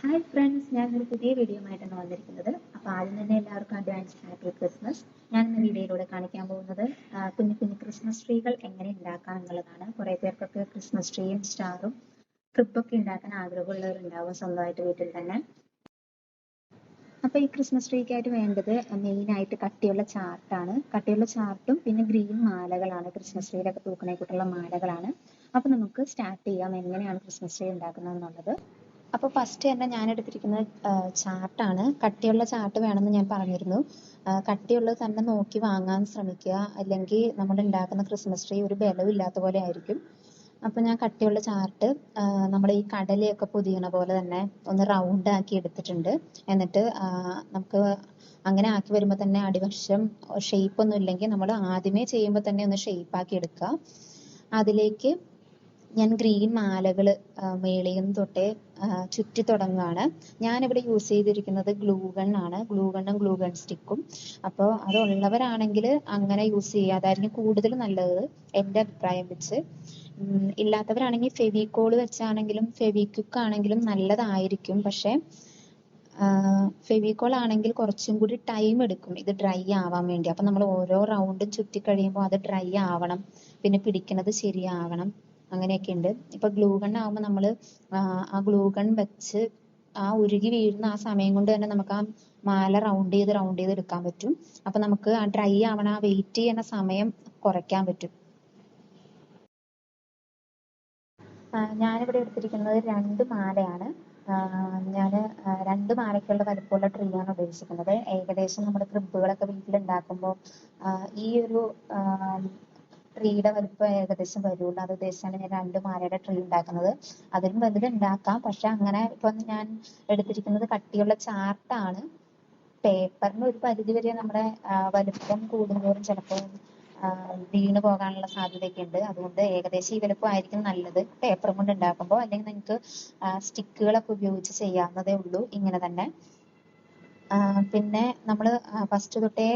Hi friends, ഞാനൊരു പുതിയ video ആയിട്ടാണ് വന്നിരിക്കുന്നത്. അപ്പോൾ ആദ്യം തന്നെ എല്ലാവർക്കും അഡ്വാൻസ് ഹാപ്പി ക്രിസ്മസ്. ഞാൻ ഇന്ന് വീഡിയോയിലൂടെ കാണിക്കാൻ പോകുന്നത് കുഞ്ഞു കുഞ്ഞു ക്രിസ്മസ് ട്രീകൾ എങ്ങനെ ഉണ്ടാക്കാം എന്നുള്ളതാണ്. കുറേ പേർക്കൊക്കെ ക്രിസ്മസ് ട്രീയും സ്റ്റാറും ട്രിപ്പൊക്കെ ഉണ്ടാക്കാൻ ആഗ്രഹമുള്ളവരുണ്ടാവും സ്വന്തമായിട്ട് വീട്ടിൽ തന്നെ. അപ്പോൾ ഈ ക്രിസ്മസ് ട്രീക്കായിട്ട് വേണ്ടത് മെയിനായിട്ട് കട്ടിയുള്ള ചാർട്ടാണ്. കട്ടിയുള്ള ചാർട്ടും പിന്നെ ഗ്രീൻ മാലകളാണ്. ക്രിസ്മസ് ട്രീയിലൊക്കെ തൂക്കണേക്കുള്ള മാലകളാണ്. അപ്പോൾ നമുക്ക് സ്റ്റാർട്ട് ചെയ്യാം എങ്ങനെയാണ് ക്രിസ്മസ് ട്രീ ഉണ്ടാക്കുന്നത് എന്നുള്ളത്. അപ്പോൾ ഫസ്റ്റ് തന്നെ ഞാൻ എടുത്തിരിക്കുന്നത് ചാർട്ടാണ്. കട്ടിയുള്ള ചാർട്ട് വേണമെന്ന് ഞാൻ പറഞ്ഞിരുന്നു. കട്ടിയുള്ളത് തന്നെ നോക്കി വാങ്ങാൻ ശ്രമിക്കുക, അല്ലെങ്കിൽ നമ്മൾ ഉണ്ടാക്കുന്ന ക്രിസ്മസ് ട്രീ ഒരു ബലമില്ലാത്ത പോലെ ആയിരിക്കും. അപ്പോൾ ഞാൻ കട്ടിയുള്ള ചാർട്ട് നമ്മൾ ഈ കടലയൊക്കെ പൊതിയണ പോലെ തന്നെ ഒന്ന് റൗണ്ട് ആക്കി എടുത്തിട്ടുണ്ട്. എന്നിട്ട് നമുക്ക് അങ്ങനെ ആക്കി വരുമ്പോൾ തന്നെ അടിവശം ഷേപ്പ് ഒന്നും ഇല്ലെങ്കിൽ നമ്മൾ ആദ്യമേ ചെയ്യുമ്പോൾ തന്നെ ഒന്ന് ഷേപ്പ് ആക്കി എടുക്കുക. അതിലേക്ക് ഞാൻ ഗ്രീൻ മാലകൾ മേളിൽ നിന്ന് തൊട്ടേ ചുറ്റി തുടങ്ങുകയാണ്. ഞാനിവിടെ യൂസ് ചെയ്തിരിക്കുന്നത് ഗ്ലൂഗൺ ആണ്. ഗ്ലൂഗണ്ണും ഗ്ലൂഗൺ സ്റ്റിക്കും. അപ്പോൾ അതുള്ളവരാണെങ്കിൽ അങ്ങനെ യൂസ് ചെയ്യുക, അതായിരിക്കും കൂടുതൽ നല്ലത് എൻ്റെ അഭിപ്രായം വെച്ച്. ഇല്ലാത്തവരാണെങ്കിൽ ഫെവിക്കോൾ വെച്ചാണെങ്കിലും ഫെവിക്വിക്ക് ആണെങ്കിലും നല്ലതായിരിക്കും. പക്ഷെ ഫെവിക്കോൾ ആണെങ്കിൽ കുറച്ചും കൂടി ടൈം എടുക്കും ഇത് ഡ്രൈ ആവാൻ വേണ്ടി. അപ്പം നമ്മൾ ഓരോ റൗണ്ടും ചുറ്റി കഴിയുമ്പോൾ അത് ഡ്രൈ ആവണം, പിന്നെ പിടിക്കുന്നത് ശരിയാവണം, അങ്ങനെയൊക്കെ ഉണ്ട്. ഇപ്പൊ ഗ്ലൂഗൺ ആവുമ്പോൾ നമ്മൾ ആ ഗ്ലൂഗൺ വെച്ച് ആ ഉരുകി വീഴുന്ന ആ സമയം കൊണ്ട് തന്നെ നമുക്ക് ആ മാല റൗണ്ട് ചെയ്ത് എടുക്കാൻ പറ്റും. അപ്പൊ നമുക്ക് ആ ഡ്രൈ ആവണ ആ വെയിറ്റ് ചെയ്യുന്ന സമയം കുറയ്ക്കാൻ പറ്റും. ഞാനിവിടെ എടുത്തിരിക്കുന്നത് 2 മാലയാണ്. ഞാൻ 2 മാലയ്ക്കുള്ള വലിപ്പമുള്ള ട്രീ ആണ് ഉദ്ദേശിക്കുന്നത്. ഏകദേശം നമ്മുടെ ക്രിബുകളൊക്കെ വീട്ടിലുണ്ടാക്കുമ്പോൾ ഈ ഒരു ട്രീയുടെ വലിപ്പം ഏകദേശം വരുള്ളൂ. അത് ഉദ്ദേശിച്ചാണ് ഞാൻ 2 മാലയുടെ ട്രീ ഉണ്ടാക്കുന്നത്. അതിലും വലുത് ഉണ്ടാക്കാം, പക്ഷെ അങ്ങനെ ഇപ്പൊ ഞാൻ എടുത്തിരിക്കുന്നത് കട്ടിയുള്ള ചാർട്ടാണ്. പേപ്പറിന് ഒരു പരിധി വരെ നമ്മുടെ വലിപ്പം കൂടുന്തോറും ചിലപ്പോൾ വീണ് പോകാനുള്ള സാധ്യതയൊക്കെ ഉണ്ട്. അതുകൊണ്ട് ഏകദേശം ഈ വലുപ്പം ആയിരിക്കും നല്ലത് പേപ്പർ കൊണ്ട് ഉണ്ടാക്കുമ്പോൾ. അല്ലെങ്കിൽ നിങ്ങൾക്ക് സ്റ്റിക്കുകളൊക്കെ ഉപയോഗിച്ച് ചെയ്യാവുന്നതേ ഉള്ളൂ ഇങ്ങനെ തന്നെ. പിന്നെ നമ്മൾ ഫസ്റ്റ് തൊട്ടേ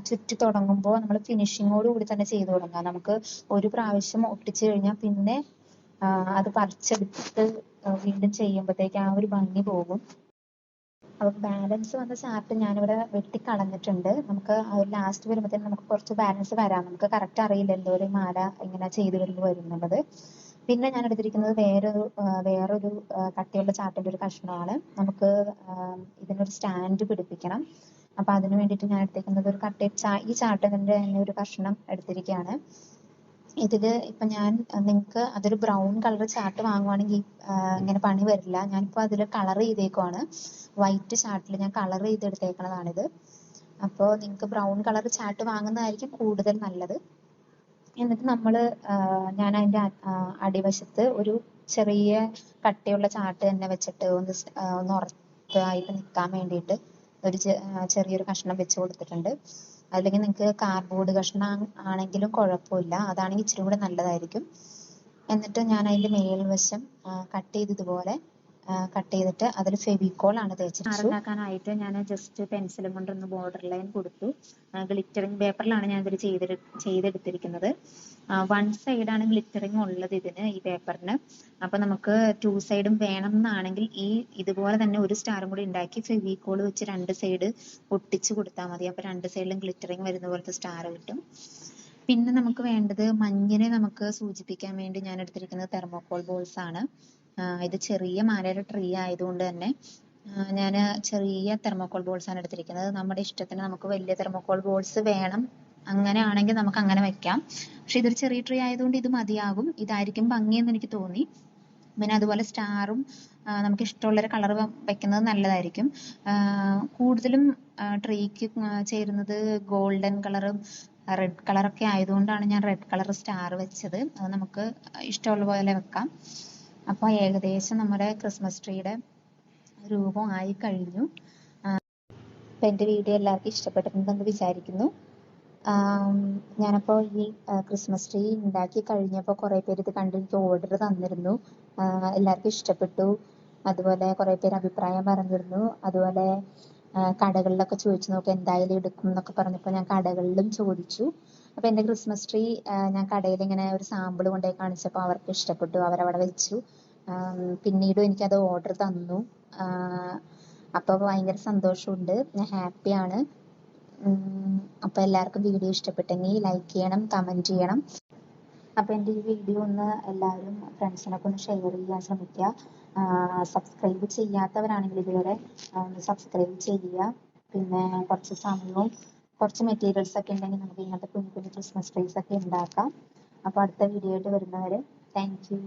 ചുറ്റി തുടങ്ങുമ്പോൾ നമ്മൾ ഫിനിഷിങ്ങോട് കൂടി തന്നെ ചെയ്തു തുടങ്ങാം. നമുക്ക് ഒരു പ്രാവശ്യം ഒട്ടിച്ചു കഴിഞ്ഞാൽ പിന്നെ അത് പറിച്ചെടുത്ത് വീണ്ടും ചെയ്യുമ്പോഴത്തേക്ക് ആ ഒരു ഭംഗി പോകും. അപ്പൊ ബാലൻസ് വന്ന ചാർട്ട് ഞാനിവിടെ വെട്ടിക്കളഞ്ഞിട്ടുണ്ട്. നമുക്ക് ലാസ്റ്റ് വരുമ്പോഴത്തേക്കും നമുക്ക് കുറച്ച് ബാലൻസ് വരാം. നമുക്ക് കറക്റ്റ് അറിയില്ല എന്തോരം മാല ഇങ്ങനെ ചെയ്ത് വരുന്നുള്ളത്. പിന്നെ ഞാൻ എടുത്തിരിക്കുന്നത് വേറൊരു കട്ടിയുള്ള ചാർട്ടിന്റെ ഒരു കഷ്ണമാണ്. നമുക്ക് ഇതിനൊരു സ്റ്റാൻഡ് പിടിപ്പിക്കണം. അപ്പൊ അതിന് വേണ്ടിയിട്ട് ഞാൻ എടുത്തിരിക്കുന്നത് ഒരു ഈ ചാർട്ടിന്റെ തന്നെ ഒരു കഷ്ണം എടുത്തിരിക്കുകയാണ്. ഇതില് ഇപ്പൊ ഞാൻ നിങ്ങൾക്ക് അതൊരു ബ്രൗൺ കളർ ചാർട്ട് വാങ്ങുവാണെങ്കിൽ ഇങ്ങനെ പണി വരില്ല. ഞാനിപ്പോ അതിൽ കളർ ചെയ്തേക്കുവാണ്. വൈറ്റ് ചാർട്ടിൽ ഞാൻ കളർ ചെയ്തെടുത്തേക്കണതാണിത്. അപ്പോൾ നിങ്ങൾക്ക് ബ്രൗൺ കളർ ചാർട്ട് വാങ്ങുന്നതായിരിക്കും കൂടുതൽ നല്ലത്. എന്നിട്ട് ഞാൻ അതിന്റെ അടിവശത്ത് ഒരു ചെറിയ കട്ടിയുള്ള ചാർട്ട് തന്നെ വെച്ചിട്ട് ഒന്ന് ഉറപ്പായിട്ട് നിൽക്കാൻ വേണ്ടിയിട്ട് ഒരു ചെറിയൊരു കഷ്ണം വെച്ച് കൊടുത്തിട്ടുണ്ട്. അല്ലെങ്കിൽ നിങ്ങൾക്ക് കാർഡ്ബോർഡ് കഷ്ണം ആണെങ്കിലും കുഴപ്പമില്ല, അതാണെങ്കിൽ ഇച്ചിരി കൂടെ നല്ലതായിരിക്കും. എന്നിട്ട് ഞാൻ അതിന്റെ മേൽവശം കട്ട് ഇതുപോലെ കട്ട് ചെയ്തിട്ട് അതിൽ ഫെവിക്കോൾ ആണ് തേച്ചിട്ടു. ഉണ്ടാക്കാനായിട്ട് ഞാൻ ജസ്റ്റ് പെൻസിലും കൊണ്ടൊന്ന് ബോർഡർ ലൈൻ കൊടുത്തു. ഗ്ലിറ്ററിങ് പേപ്പറിലാണ് ഞാൻ ഇതിൽ ചെയ്തെടുത്തിരിക്കുന്നത്. 1 സൈഡാണ് ഗ്ലിറ്ററിങ് ഉള്ളത് ഈ പേപ്പറിന്. അപ്പൊ നമുക്ക് 2 സൈഡും വേണം എന്നാണെങ്കിൽ ഇതുപോലെ തന്നെ ഒരു സ്റ്റാറും കൂടി ഉണ്ടാക്കി ഫെവിക്കോൾ വെച്ച് 2 സൈഡ് ഒട്ടിച്ചു കൊടുത്താൽ മതി. അപ്പൊ 2 സൈഡിലും ഗ്ലിറ്ററിങ് വരുന്ന പോലത്തെ സ്റ്റാർ കിട്ടും. പിന്നെ നമുക്ക് വേണ്ടത് മഞ്ഞിനെ നമുക്ക് സൂചിപ്പിക്കാൻ വേണ്ടി ഞാൻ എടുത്തിരിക്കുന്നത് തെർമോകോൾ ബോൾസ് ആണ്. ഇത് ചെറിയ മാലയുടെ ട്രീ ആയതുകൊണ്ട് തന്നെ ഞാൻ ചെറിയ തെർമോകോൾ ബോൾസ് ആണ് എടുത്തിരിക്കുന്നത്. നമ്മുടെ ഇഷ്ടത്തിന് നമുക്ക് വലിയ തെർമോകോൾ ബോൾസ് വേണം, അങ്ങനെയാണെങ്കിൽ നമുക്ക് അങ്ങനെ വെക്കാം. പക്ഷെ ഇതൊരു ചെറിയ ട്രീ ആയതുകൊണ്ട് ഇത് മതിയാകും. ഇതായിരിക്കും ഭംഗിയെന്ന് എനിക്ക് തോന്നി. പിന്നെ അതുപോലെ സ്റ്റാറും നമുക്ക് ഇഷ്ടമുള്ളൊരു കളർ വെക്കുന്നത് നല്ലതായിരിക്കും. കൂടുതലും ട്രീക്ക് ചേരുന്നത് ഗോൾഡൻ കളറും റെഡ് കളറൊക്കെ ആയതുകൊണ്ടാണ് ഞാൻ റെഡ് കളർ സ്റ്റാർ വെച്ചത്. അത് നമുക്ക് ഇഷ്ടമുള്ള പോലെ വെക്കാം. അപ്പോൾ ഏകദേശം നമ്മുടെ ക്രിസ്മസ് ട്രീയുടെ രൂപം ആയി കഴിഞ്ഞു. അപ്പം എൻ്റെ വീഡിയോ എല്ലാവർക്കും ഇഷ്ടപ്പെട്ടിട്ടുണ്ടെന്ന് വിചാരിക്കുന്നു. ഞാനപ്പോൾ ഈ ക്രിസ്മസ് ട്രീ ഉണ്ടാക്കി കഴിഞ്ഞപ്പോൾ കുറേ പേര് ഇത് കണ്ട് എനിക്ക് ഓർഡർ തന്നിരുന്നു. എല്ലാവർക്കും ഇഷ്ടപ്പെട്ടു. അതുപോലെ കുറേ പേര് അഭിപ്രായം പറഞ്ഞിരുന്നു. അതുപോലെ കടകളിലൊക്കെ ചോദിച്ചു നോക്കി എന്തായാലും എടുക്കും എന്നൊക്കെ പറഞ്ഞപ്പോൾ ഞാൻ കടകളിലും ചോദിച്ചു. അപ്പൊ എൻ്റെ ക്രിസ്മസ് ട്രീ ഞാൻ കടയിൽ ഇങ്ങനെ ഒരു സാമ്പിൾ കൊണ്ടുപോയി കാണിച്ചപ്പോൾ അവർക്ക് ഇഷ്ടപ്പെട്ടു. അവരവിടെ വെച്ചു. പിന്നീടും എനിക്കത് ഓർഡർ തന്നു. അപ്പോൾ ഭയങ്കര സന്തോഷമുണ്ട്, ഞാൻ ഹാപ്പിയാണ്. അപ്പോൾ എല്ലാവർക്കും വീഡിയോ ഇഷ്ടപ്പെട്ടെങ്കിൽ ലൈക്ക് ചെയ്യണം, കമൻറ്റ് ചെയ്യണം. അപ്പോൾ എൻ്റെ ഈ വീഡിയോ ഒന്ന് എല്ലാവരും ഫ്രണ്ട്സിനൊക്കെ ഒന്ന് ഷെയർ ചെയ്യാൻ ശ്രമിക്കുക. സബ്സ്ക്രൈബ് ചെയ്യാത്തവരാണെങ്കിൽ ഇതുവരെ ഒന്ന് സബ്സ്ക്രൈബ് ചെയ്യുക. പിന്നെ കുറച്ച് സമയവും കുറച്ച് മെറ്റീരിയൽസ് ഒക്കെ ഉണ്ടെങ്കിൽ നമുക്ക് ഇങ്ങനത്തെ കുഞ്ഞു കുഞ്ഞു ക്രിസ്മസ് ട്രീസ് ഒക്കെ ഉണ്ടാക്കാം. അപ്പോൾ അടുത്ത വീഡിയോ ആയിട്ട് വരുന്നവരെ താങ്ക് യു.